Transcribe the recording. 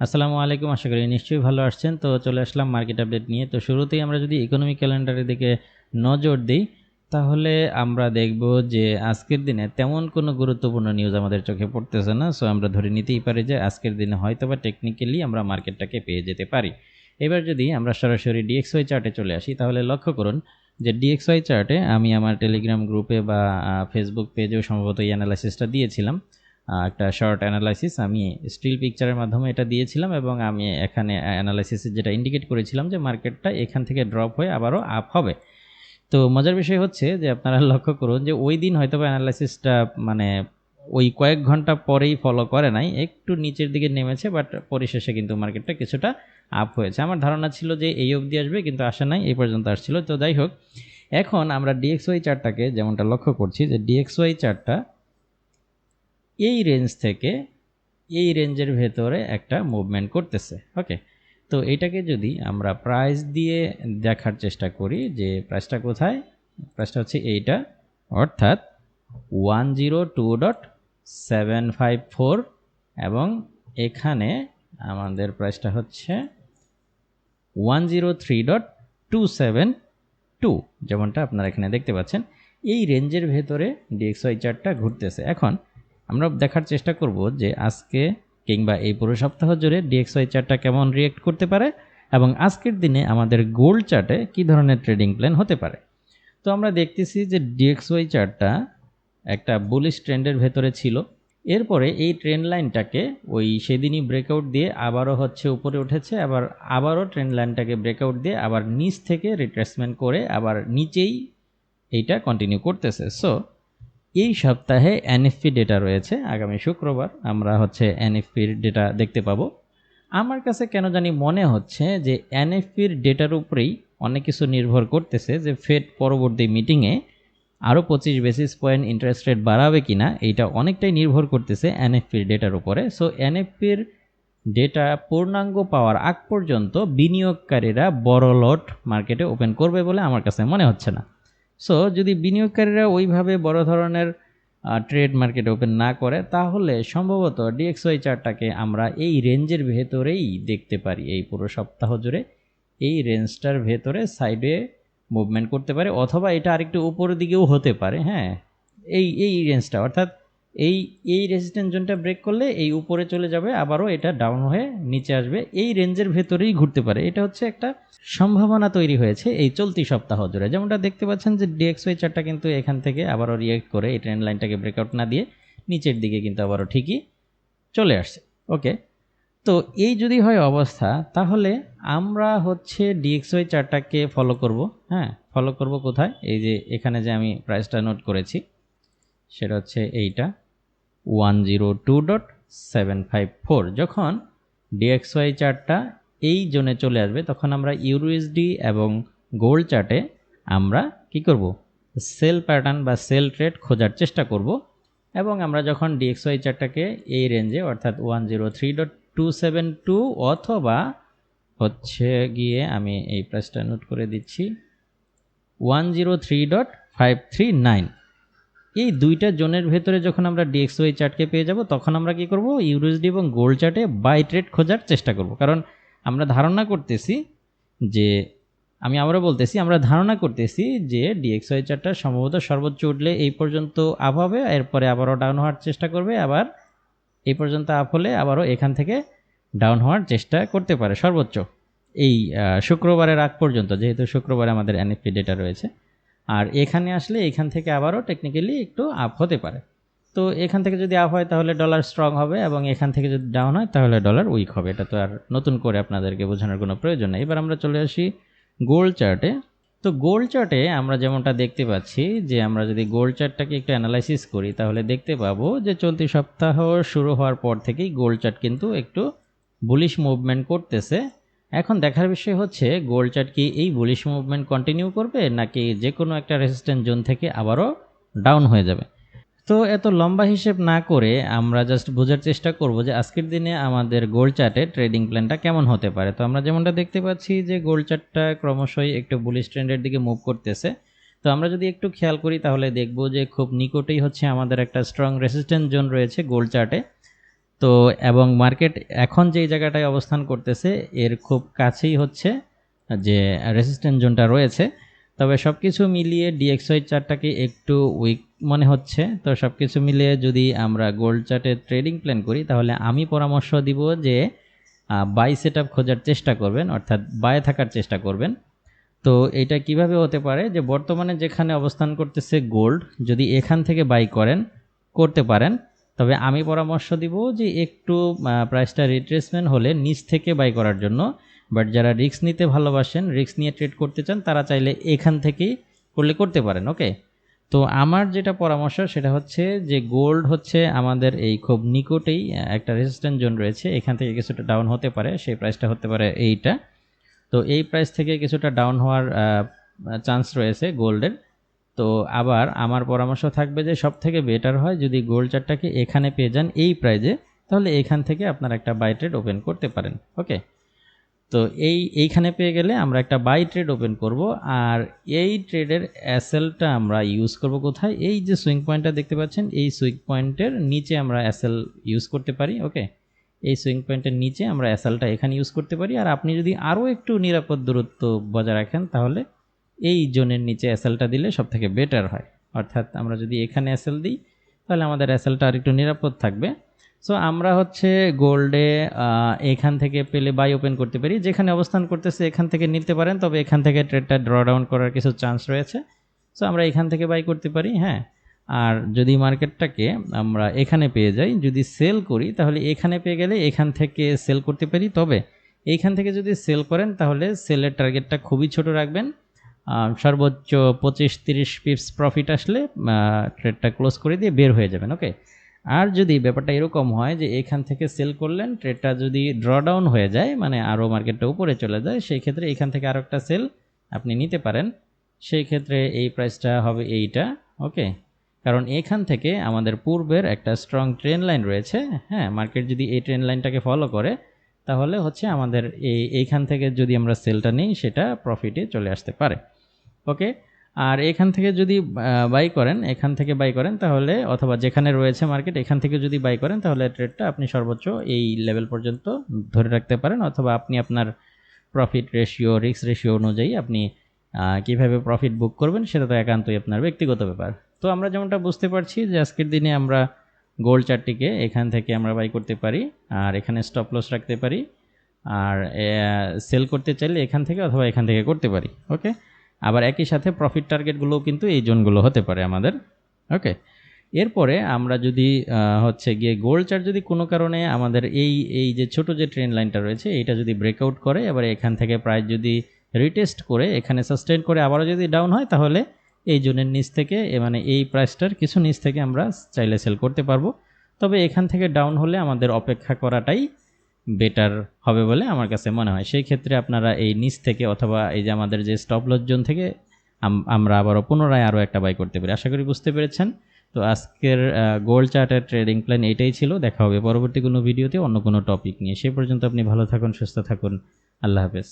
আসসালামু আলাইকুম, আশা করি নিশ্চয়ই ভালো আসছেন। তো চলে আসলাম মার্কেট আপডেট নিয়ে। তো শুরুতেই আমরা যদি ইকোনমিক ক্যালেন্ডারের দিকে নজর দিই, তাহলে আমরা দেখব যে আজকের দিনে তেমন কোনো গুরুত্বপূর্ণ নিউজ আমাদের চোখে পড়তেছে না। সো আমরা ধরে নিতেই পারি যে আজকের দিনে হয়তোবা টেকনিক্যালি আমরা মার্কেটটাকে পেয়ে যেতে পারি। এবার যদি আমরা সরাসরি ডিএক্সওয়াই চার্টে চলে আসি, তাহলে লক্ষ্য করুন যে ডিএক্সওয়াই চার্টে আমি আমার টেলিগ্রাম গ্রুপে বা ফেসবুক পেজেও সম্ভবত এই অ্যানালাইসিসটা দিয়েছিলাম। একটা শর্ট অ্যানালাইসিস আমি স্টিল পিকচারের মাধ্যমে এটা দিয়েছিলাম, এবং আমি এখানে অ্যানালাইসিসে যেটা ইন্ডিকেট করেছিলাম যে মার্কেটটা এখান থেকে ড্রপ হয়ে আবারও আপ হবে। তো মজার বিষয় হচ্ছে যে আপনারা লক্ষ্য করুন যে ওই দিন হয়তো অ্যানালাইসিসটা মানে ওই কয়েক ঘন্টা পরেই ফলো করে নাই, একটু নিচের দিকে নেমেছে, বাট পরিশেষে কিন্তু মার্কেটটা কিছুটা আপ হয়েছে। আমার ধারণা ছিল যে এই অবধি আসবে, কিন্তু আসে নাই, এই পর্যন্ত আসছিল। তো যাই হোক, এখন আমরা ডিএক্সওয়াই চার্টটাকে যেমনটা লক্ষ্য করছি যে ডিএক্সওয়াই চার্টটা এই রেঞ্জ থেকে এই রেঞ্জের ভেতরে একটা মুভমেন্ট করতেছে। ওকে, তো এটাকে যদি আমরা প্রাইস দিয়ে দেখার চেষ্টা করি যে প্রাইসটা কোথায়, প্রাইসটা হচ্ছে এইটা, অর্থাৎ 102.754, এবং এখানে আমাদের প্রাইসটা হচ্ছে 103.272, যেমনটা আপনারা এখানে দেখতে পাচ্ছেন। এই রেঞ্জের ভেতরে ডিএক্সওয়াই চার্টটা ঘুরতেছে। এখন আমরা দেখার চেষ্টা করব যে আজকে কিংবা এই পুরো সপ্তাহ জুড়ে ডিএক্সওয়াই চার্টটা কেমন রিয়েক্ট করতে পারে, এবং আজকের দিনে আমাদের গোল্ড চার্টে কী ধরনের ট্রেডিং প্ল্যান হতে পারে। তো আমরা দেখতেছি যে ডিএক্সওয়াই চার্টটা একটা বুলিশ ট্রেন্ডের ভেতরে ছিল। এরপরে এই ট্রেন্ড লাইনটাকে ওই সেদিনই ব্রেকআউট দিয়ে আবারও হচ্ছে উপরে উঠেছে, আবারও ট্রেন্ড লাইনটাকে ব্রেকআউট দিয়ে আবার নিচ থেকে রিট্রেসমেন্ট করে আবার নিচেই এইটা কন্টিনিউ করতেছে। সো এই সপ্তাহে এনএফপি ডেটা রয়েছে। আগামী শুক্রবার আমরা হচ্ছে এনএফপির ডেটা দেখতে পাবো। আমার কাছে কেন জানি মনে হচ্ছে যে এনএফপির ডেটার উপরেই অনেক কিছু নির্ভর করতেছে, যে ফেড পরবর্তী মিটিংয়ে আরও 25 বেসিস পয়েন্ট ইন্টারেস্ট রেট বাড়াবে কিনা, এইটা অনেকটাই নির্ভর করতেছে এনএফপির ডেটার উপরে। সো এনএফপির ডেটা পূর্ণাঙ্গ পাওয়ার আগ পর্যন্ত বিনিয়োগকারীরা বড় লট মার্কেটে ওপেন করবে বলে আমার কাছে মনে হচ্ছে না। সো যদি বিনিয়োগকারীরা ওইভাবে বড় ধরনের ট্রেড মার্কেট ওপেন না করে, তাহলে সম্ভবত ডিএক্সওয়াই চার্টটাকে আমরা এই রেঞ্জের ভেতরেই দেখতে পারি। এই পুরো সপ্তাহ জুড়ে এই রেঞ্জটার ভেতরে সাইডে মুভমেন্ট করতে পারে, অথবা এটা আরেকটু উপরের দিকেও হতে পারে। হ্যাঁ, এই রেঞ্জটা, অর্থাৎ এই রেজিস্ট্যান্স জোনটা ব্রেক করলে এই উপরে চলে যাবে, আবারও এটা ডাউন হয়ে নিচে আসবে, এই রেঞ্জের ভেতরেই ঘুরতে পারে। এটা হচ্ছে একটা সম্ভাবনা তৈরি হয়েছে এই চলতি সপ্তাহ জুড়ে। যেমনটা দেখতে পাচ্ছেন যে ডিএক্সওয়াই চার্টটা কিন্তু এখান থেকে আবারও রিয়েক্ট করে এই ট্রেন্ড লাইনটাকে ব্রেকআউট না দিয়ে নিচের দিকে কিন্তু আবারও ঠিকই চলে আসছে। ওকে, তো এই যদি হয় অবস্থা, তাহলে আমরা হচ্ছে ডিএক্সওয়াই চার্টটাকে ফলো করব। হ্যাঁ, ফলো করব কোথায়? এই যে এখানে যে আমি প্রাইসটা নোট করেছি, সেটা হচ্ছে এইটা 102.754। যখন ডিএক্সওয়াই চার্টটা এই জোনে চলে আসবে, তখন আমরা ইউরো ইউএসডি এবং গোল্ড চার্টে আমরা কি করব? সেল প্যাটার্ন বা সেল ট্রেড খোঁজার চেষ্টা করব। এবং আমরা যখন ডিএক্সওয়াই চার্টটাকে এই রেঞ্জে, অর্থাৎ 103.272 অথবা হচ্ছে গিয়ে আমি এই প্রাইসটা নোট করে দিচ্ছি 103.539, এই দুইটা জোনের ভেতরে যখন আমরা ডিএক্সওয়াই চার্টকে পেয়ে যাব, তখন আমরা কি করব? ইউএসডি এবং গোল্ড চার্টে বাই ট্রেড খোঁজার চেষ্টা করব। কারণ আমরা ধারণা করতেছি যে, আমি আবারও বলতেছি, আমরা ধারণা করতেছি যে ডিএক্সওয়াই চার্টটা সম্ভবত সর্বোচ্চ উঠলে এই পর্যন্ত আপ হবে, এরপরে আবারও ডাউন হওয়ার চেষ্টা করবে, আবার এই পর্যন্ত আপ হলে আবারও এখান থেকে ডাউন হওয়ার চেষ্টা করতে পারে সর্বোচ্চ এই শুক্রবারের আগ পর্যন্ত, যেহেতু শুক্রবারে আমাদের এনএফপি ডেটা রয়েছে। আর এখানে আসলে এখান থেকে আবারও টেকনিক্যালি একটু আপ হতে পারে। তো এখান থেকে যদি আপ হয় তাহলে ডলার স্ট্রং হবে, এবং এখান থেকে যদি ডাউন হয় তাহলে ডলার উইক হবে। এটা তো আর নতুন করে আপনাদেরকে বোঝানোর কোনো প্রয়োজন নেই। এবার আমরা চলে আসি গোল্ড চার্টে। তো গোল্ড চার্টে আমরা যেমনটা দেখতে পাচ্ছি যে, আমরা যদি গোল্ড চার্টটাকে একটু অ্যানালাইসিস করি, তাহলে দেখতে পাবো যে চলতি সপ্তাহ শুরু হওয়ার পর থেকেই গোল্ড চার্ট কিন্তু একটু বুলিশ মুভমেন্ট করতেছে। এখন দেখার বিষয় হচ্ছে গোল্ড চার্ট কি এই বুলিশ মুভমেন্ট কন্টিনিউ করবে, নাকি যে কোনো একটা রেজিস্ট্যান্স জোন থেকে আবারও ডাউন হয়ে যাবে। তো এত লম্বা হিসেব না করে আমরা জাস্ট বোঝার চেষ্টা করব যে আজকের দিনে আমাদের গোল্ড চার্টে ট্রেডিং প্ল্যানটা কেমন হতে পারে। তো আমরা যেমনটা দেখতে পাচ্ছি যে গোল্ড চার্টটা ক্রমশই একটু বুলিশ ট্রেন্ডের দিকে মুভ করতেছে। তো আমরা যদি একটু খেয়াল করি তাহলে দেখব যে খুব নিকটেই হচ্ছে আমাদের একটা স্ট্রং রেজিস্ট্যান্স জোন রয়েছে গোল্ড চার্টে। তো এবং মার্কেট এখন যেই জায়গাটায় অবস্থান করতেছে এর খুব কাছেই হচ্ছে যে রেসিস্ট্যান্স জোনটা রয়েছে। তবে সব কিছু মিলিয়ে ডিএক্সওয়াই চার্টটাকে একটু উইক মনে হচ্ছে। তো সব কিছু মিলিয়ে যদি আমরা গোল্ড চার্টে ট্রেডিং প্ল্যান করি তাহলে আমি পরামর্শ দিব যে বাই সেট আপ খোঁজার চেষ্টা করবেন, অর্থাৎ বায়ে থাকার চেষ্টা করবেন। তো এটা কিভাবে হতে পারে যে বর্তমানে যেখানে অবস্থান করতেছে গোল্ড, যদি এখান থেকে বাই করতে পারেন, তবে আমি পরামর্শ দিব যে একটু প্রাইসটা রিট্রেসমেন্ট হলে নিচ থেকে বাই করার জন্য। বাট যারা রিস্ক নিতে ভালোবাসেন, রিস্ক নিয়ে ট্রেড করতে চান, তারা চাইলে এখান থেকেই করতে পারেন। ওকে, তো আমার যেটা পরামর্শ সেটা হচ্ছে যে গোল্ড হচ্ছে আমাদের এই খুব নিকটেই একটা রেজিস্ট্যান্স জোন রয়েছে, এখান থেকে কিছুটা ডাউন হতে পারে, সেই প্রাইসটা হতে পারে এইটা। তো এই প্রাইস থেকে কিছুটা ডাউন হওয়ার চান্স রয়েছে গোল্ডের। তো আবার আমার পরামর্শ থাকবে যে সব থেকে বেটার হয় যদি গোল্ড চার্টটাকে এখানে পেয়ে যান এই প্রাইজে, তাহলে এখান থেকে আপনার একটা বাই ট্রেড ওপেন করতে পারেন। ওকে, তো এইখানে পেয়ে গেলে আমরা একটা বাই ট্রেড ওপেন করব। আর এই ট্রেডের অ্যাসেলটা আমরা ইউজ করব কোথায়? এই যে সুইং পয়েন্টটা দেখতে পাচ্ছেন, এই সুইং পয়েন্টের নিচে আমরা অ্যাসেল ইউজ করতে পারি। ওকে, এই সুইং পয়েন্টের নিচে আমরা অ্যাসেলটা এখানে ইউজ করতে পারি। আর আপনি যদি আরও একটু নিরাপদ দূরত্ব বজায় রাখেন তাহলে এই জোনের নিচে অ্যাসেলটা দিলে সব থেকে বেটার হয়। অর্থাৎ আমরা যদি এখানে অ্যাসেল দিই তাহলে আমাদের অ্যাসেলটা আর একটু নিরাপদ থাকবে। সো আমরা হচ্ছে গোল্ডে এখান থেকে পেলে বাই ওপেন করতে পারি, যেখানে অবস্থান করতেছে এখান থেকে নিতে পারেন, তবে এখান থেকে ট্রেডটা ড্র ডাউন করার কিছু চান্স রয়েছে। সো আমরা এখান থেকে বাই করতে পারি। হ্যাঁ, আর যদি মার্কেটটাকে আমরা এখানে পেয়ে যাই, যদি সেল করি তাহলে এখানে পেয়ে গেলে এখান থেকে সেল করতে পারি। তবে এইখান থেকে যদি সেল করেন তাহলে সেলের টার্গেটটা খুবই ছোট রাখবেন, সর্বোচ্চ 25-30 পিপস প্রফিট আসলে ট্রেডটা ক্লোজ করে দিয়ে বের হয়ে যাবেন। ওকে, আর যদি ব্যাপারটা এরকম হয় যে এখান থেকে সেল করলেন, ট্রেডটা যদি ড্র ডাউন হয়ে যায়, মানে আরও মার্কেটটা উপরে চলে যায়, সেই ক্ষেত্রে এখান থেকে আরও একটা সেল আপনি নিতে পারেন। সেই ক্ষেত্রে এই প্রাইসটা হবে এইটা। ওকে, কারণ এখান থেকে আমাদের পূর্বের একটা স্ট্রং ট্রেন্ড লাইন রয়েছে। হ্যাঁ, মার্কেট যদি এই ট্রেন্ড লাইনটাকে ফলো করে তাহলে হচ্ছে আমাদের এইখান থেকে যদি আমরা সেলটা নিই সেটা প্রফিটে চলে আসতে পারে। ওকে, আর এখান থেকে যদি এখান থেকে বাই করেন তাহলে, অথবা যেখানে রয়েছে মার্কেট এখান থেকে যদি বাই করেন তাহলে ট্রেডটা আপনি সর্বোচ্চ এই লেভেল পর্যন্ত ধরে রাখতে পারেন। অথবা আপনি আপনার প্রফিট রেশিও, রিস্ক রেশিও অনুযায়ী আপনি কিভাবে প্রফিট বুক করবেন সেটা তো একান্তই আপনার ব্যক্তিগত ব্যাপার। তো আমরা যেমনটা বুঝতে পারছি যে আজকের দিনে আমরা গোল্ড চার্টটিকে এখান থেকে আমরা বাই করতে পারি, আর এখানে স্টপ লস রাখতে পারি, আর সেল করতে চাইলে এখান থেকে অথবা এখান থেকে করতে পারি। ওকে, আবার একই সাথে প্রফিট টার্গেটগুলোও কিন্তু এই জোনগুলো হতে পারে আমাদের। ওকে, এরপরে আমরা যদি হচ্ছে গিয়ে গোল্ড চার্ট যদি কোনো কারণে আমাদের এই যে ছোট যে ট্রেন্ড লাইনটা রয়েছে এইটা যদি ব্রেকআউট করে, এবার এখান থেকে প্রাইস যদি রিটেস্ট করে এখানে সাস্টেন করে আবারও যদি ডাউন হয়, তাহলে এই জোনের নিচ থেকে, মানে এই প্রাইসটার কিছু নিচ থেকে আমরা চাইলে সেল করতে পারবো। তবে এখান থেকে ডাউন হলে আমাদের অপেক্ষা করাটাই বেটার হবে বলে আমার কাছে মনে হয়। সেই ক্ষেত্রে আপনারা এই নিচ থেকে অথবা এই যে আমাদের যে স্টপ লস জোন থেকে আমরা আবারও পুনরায় আরও একটা বাই করতে পারি। আশা করি বুঝতে পেরেছেন। তো আজকের গোল্ড চার্টের ট্রেডিং প্ল্যান এটাই ছিল। দেখা হবে পরবর্তী কোনো ভিডিওতে অন্য কোনো টপিক নিয়ে। সে পর্যন্ত আপনি ভালো থাকুন, সুস্থ থাকুন। আল্লাহ হাফেজ।